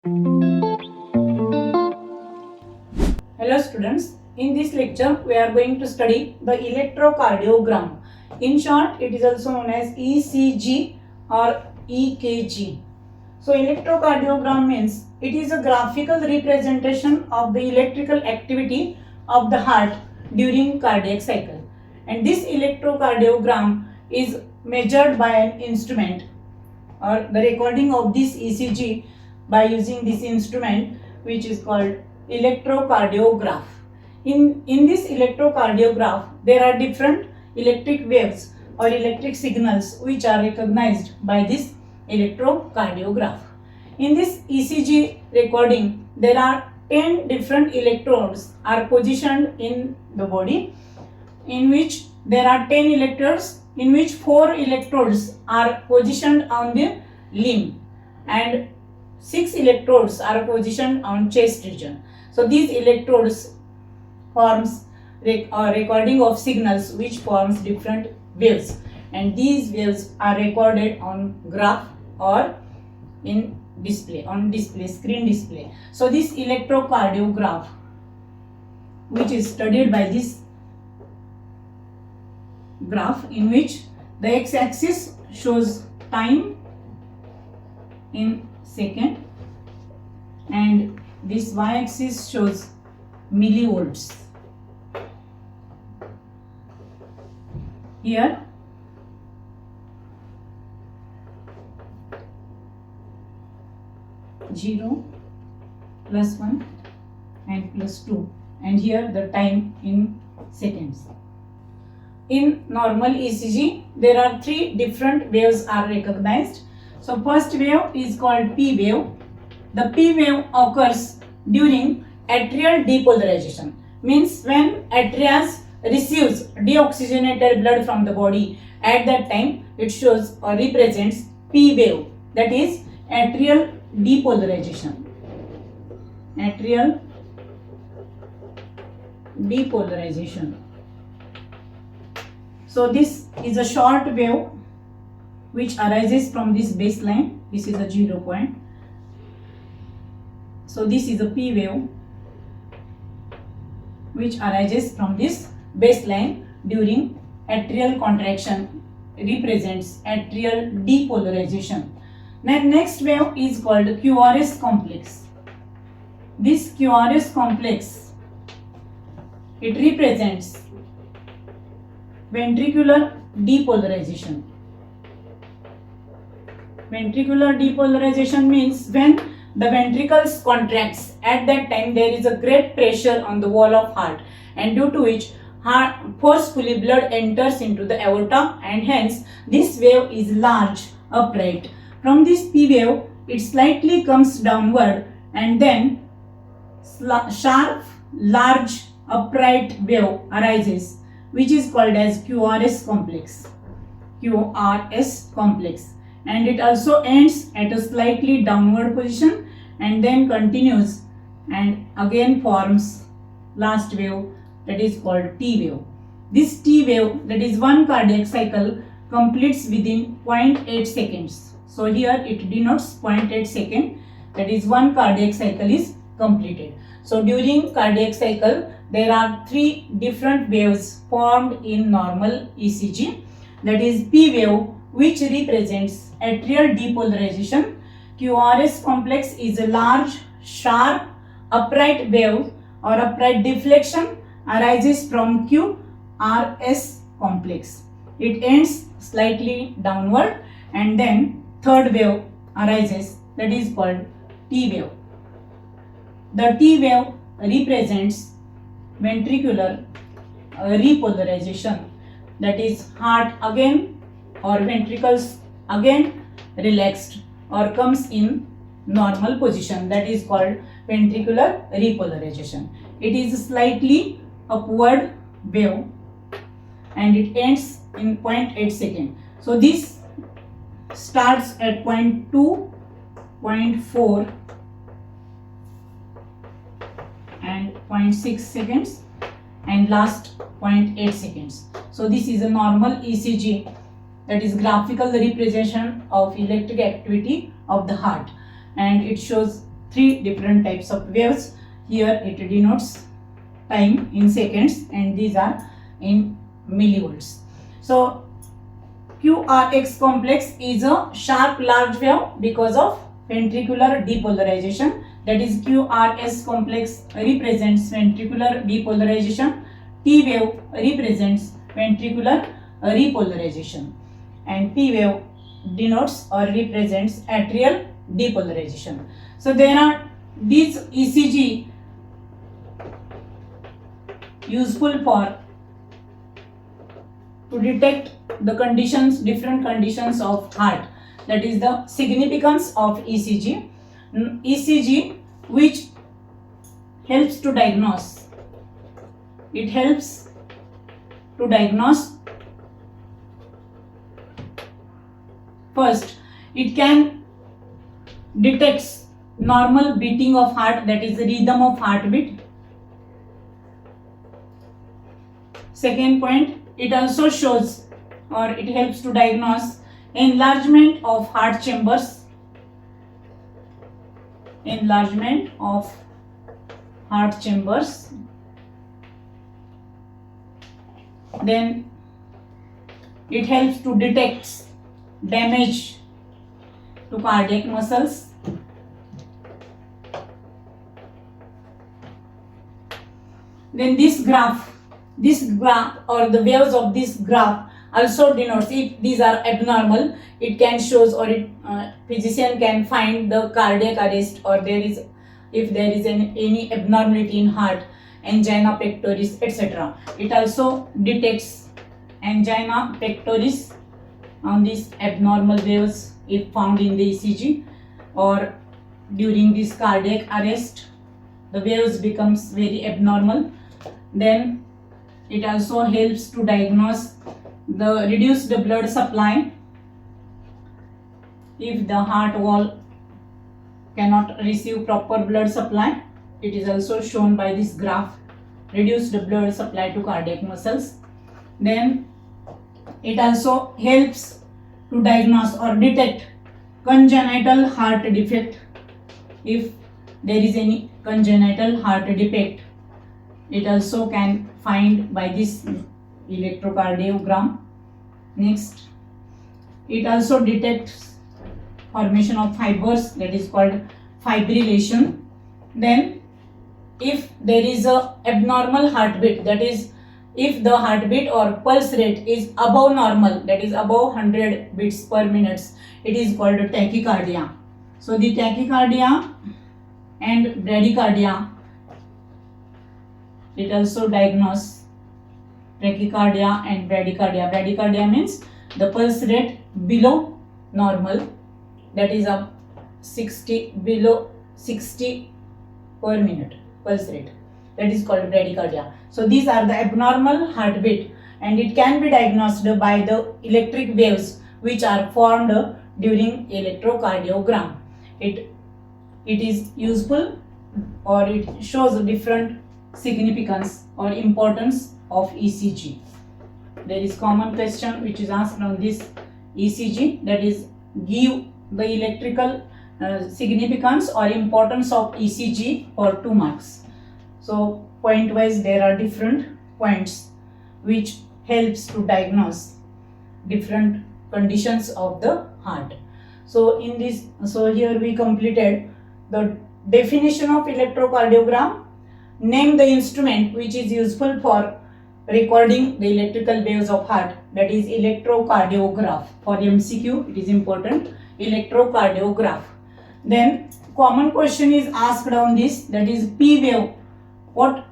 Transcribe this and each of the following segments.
Hello students, in this lecture we are going to study the electrocardiogram. In short, it is also known as ECG or EKG. So electrocardiogram means it is a graphical representation of the electrical activity of the heart during cardiac cycle. And this electrocardiogram is measured by an instrument, or the recording of this ECG by using this instrument, which is called electrocardiograph. In this electrocardiograph, there are different electric waves or electric signals which are recognized by this electrocardiograph. In this ECG recording, there are 10 different electrodes are positioned in the body, in which there are 10 electrodes, in which 4 electrodes are positioned on the limb and 6 electrodes are positioned on chest region. So these electrodes forms recording of signals which forms different waves, and these waves are recorded on graph or in display, screen display. So this electrocardiograph, which is studied by this graph, in which the x-axis shows time in second and this y-axis shows millivolts. Here zero, +1 and +2, and here the time in seconds. In normal ECG, there are 3 different waves are recognized. So first wave is called P wave. The P wave occurs during atrial depolarization, means when atria receives deoxygenated blood from the body, at that time it shows or represents P wave, that is atrial depolarization. Atrial depolarization. So this is a short wave which arises from this baseline. This is a 0 point. So this is a P wave which arises from this baseline during atrial contraction, represents atrial depolarization. Then next wave is called QRS complex. This QRS complex, it represents ventricular depolarization. Ventricular depolarization means when the ventricles contracts, at that time there is a great pressure on the wall of heart, and due to which forcefully blood enters into the aorta, and hence this wave is large, upright. From this P wave, it slightly comes downward and then sharp, large, upright wave arises, which is called as QRS complex. QRS complex. And it also ends at a slightly downward position and then continues and again forms last wave, that is called T wave. This T wave, that is one cardiac cycle, completes within 0.8 seconds. So here it denotes 0.8 second, that is one cardiac cycle is completed. So during cardiac cycle, there are 3 different waves formed in normal ECG, that is P wave, which represents atrial depolarization. QRS complex is a large, sharp, upright wave or upright deflection arises from QRS complex. It ends slightly downward and then third wave arises, that is called T wave. The T wave represents ventricular repolarization, that is heart again or ventricles again relaxed or comes in normal position, that is called ventricular repolarization. It is slightly upward wave and it ends in 0.8 second. So this starts at 0.2, 0.4 and 0.6 seconds and last 0.8 seconds. So this is a normal ECG, that is graphical representation of electric activity of the heart, and it shows three different types of waves. Here it denotes time in seconds and these are in millivolts. So QRX complex is a sharp large wave because of ventricular depolarization. That is, QRS complex represents ventricular depolarization. T wave represents ventricular repolarization, and P wave denotes or represents atrial depolarization. So there are these ECG useful for to detect the conditions, different conditions of heart. That is the significance of ECG. ECG which helps to diagnose. It helps to diagnose. First, it can detect normal beating of heart, that is the rhythm of heartbeat. Second point, it also shows or it helps to diagnose enlargement of heart chambers. Enlargement of heart chambers. Then it helps to detect damage to cardiac muscles. Then this graph or the waves of this graph also denotes if these are abnormal. It can shows or physician can find the cardiac arrest, or if there is any abnormality in heart, angina pectoris, etc. It also detects angina pectoris on these abnormal waves if found in the ECG, or during this cardiac arrest the waves becomes very abnormal. Then it also helps to diagnose the reduced blood supply. If the heart wall cannot receive proper blood supply, it is also shown by this graph, reduced blood supply to cardiac muscles. Then it also helps to diagnose or detect congenital heart defect. If there is any congenital heart defect, it also can find by this electrocardiogram. Next, it also detects formation of fibers, that is called fibrillation. Then if there is a abnormal heartbeat, that is if the heartbeat or pulse rate is above normal, that is above 100 beats per minute, it is called tachycardia. So the tachycardia and bradycardia, it also diagnose tachycardia and bradycardia. Bradycardia means the pulse rate below normal, that is below 60 per minute pulse rate, that is called bradycardia. So these are the abnormal heartbeat, and it can be diagnosed by the electric waves which are formed during electrocardiogram. It is useful, or it shows a different significance or importance of ECG. There is common question which is asked on this ECG, that is give the electrical significance or importance of ECG for 2 marks. So point wise there are different points which helps to diagnose different conditions of the heart. So here we completed the definition of electrocardiogram, name the instrument which is useful for recording the electrical waves of heart, that is electrocardiograph. For MCQ it is important, electrocardiograph. Then common question is asked on this, that is P wave. What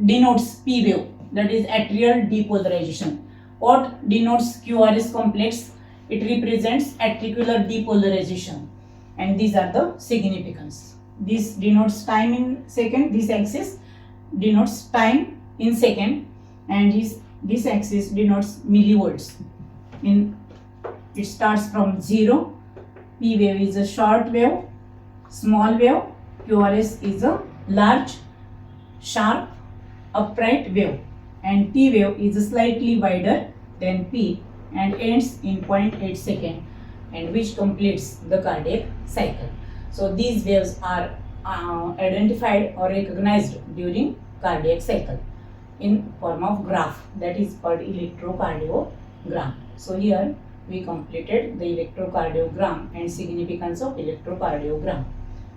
denotes P wave? That is atrial depolarization. What denotes QRS complex? It represents atricular depolarization, and these are the significance. This denotes time in second, this axis denotes time in second, and this axis denotes millivolts. It starts from 0. P wave is a short wave, small wave. QRS is a large, sharp, upright wave, and T wave is slightly wider than P and ends in 0.8 second, and which completes the cardiac cycle. So these waves are identified or recognized during cardiac cycle in form of graph, that is called electrocardiogram. So here we completed the electrocardiogram and significance of electrocardiogram.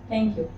Thank you.